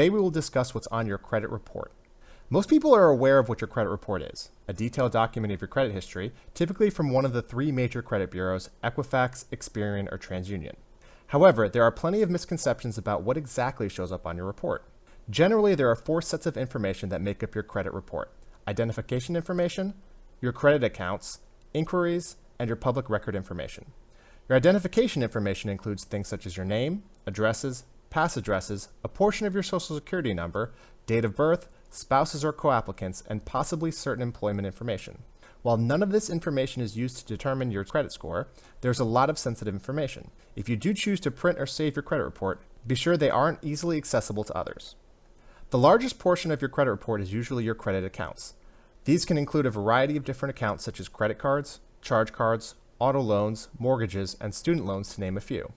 Today we will discuss what's on your credit report. Most people are aware of what your credit report is, a detailed document of your credit history, typically from one of the three major credit bureaus, Equifax, Experian, or TransUnion. However, there are plenty of misconceptions about what exactly shows up on your report. Generally, there are four sets of information that make up your credit report: identification information, your credit accounts, inquiries, and your public record information. Your identification information includes things such as your name, addresses, past addresses, a portion of your social security number, date of birth, spouses or co-applicants, and possibly certain employment information. While none of this information is used to determine your credit score, there's a lot of sensitive information. If you do choose to print or save your credit report, be sure they aren't easily accessible to others. The largest portion of your credit report is usually your credit accounts. These can include a variety of different accounts such as credit cards, charge cards, auto loans, mortgages, and student loans, to name a few.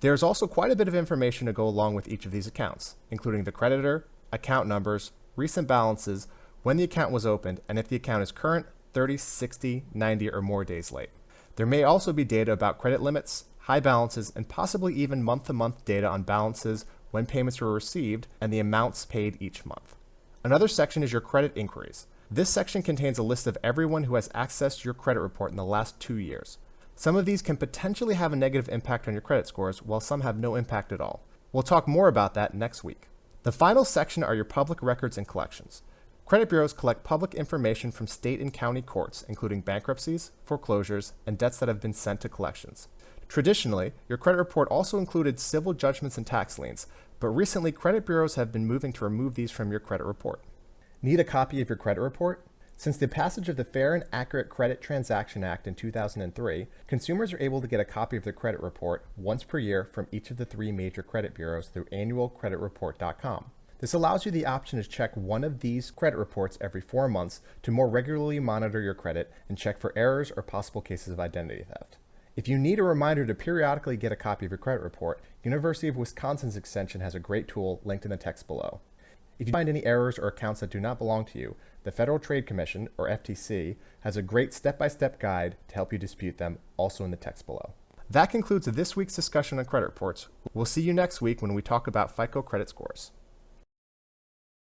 There's also quite a bit of information to go along with each of these accounts, including the creditor, account numbers, recent balances, when the account was opened, and if the account is current, 30, 60, 90, or more days late. There may also be data about credit limits, high balances, and possibly even month-to-month data on balances, when payments were received, and the amounts paid each month. Another section is your credit inquiries. This section contains a list of everyone who has accessed your credit report in the last 2 years. Some of these can potentially have a negative impact on your credit scores, while some have no impact at all. We'll talk more about that next week. The final section are your public records and collections. Credit bureaus collect public information from state and county courts, including bankruptcies, foreclosures, and debts that have been sent to collections. Traditionally, your credit report also included civil judgments and tax liens, but recently credit bureaus have been moving to remove these from your credit report. Need a copy of your credit report? Since the passage of the Fair and Accurate Credit Transaction Act in 2003, consumers are able to get a copy of their credit report once per year from each of the three major credit bureaus through annualcreditreport.com. This allows you the option to check one of these credit reports every 4 months to more regularly monitor your credit and check for errors or possible cases of identity theft. If you need a reminder to periodically get a copy of your credit report, University of Wisconsin's extension has a great tool linked in the text below. If you find any errors or accounts that do not belong to you, the Federal Trade Commission, or FTC, has a great step-by-step guide to help you dispute them, also in the text below. That concludes this week's discussion on credit reports. We'll see you next week when we talk about FICO credit scores.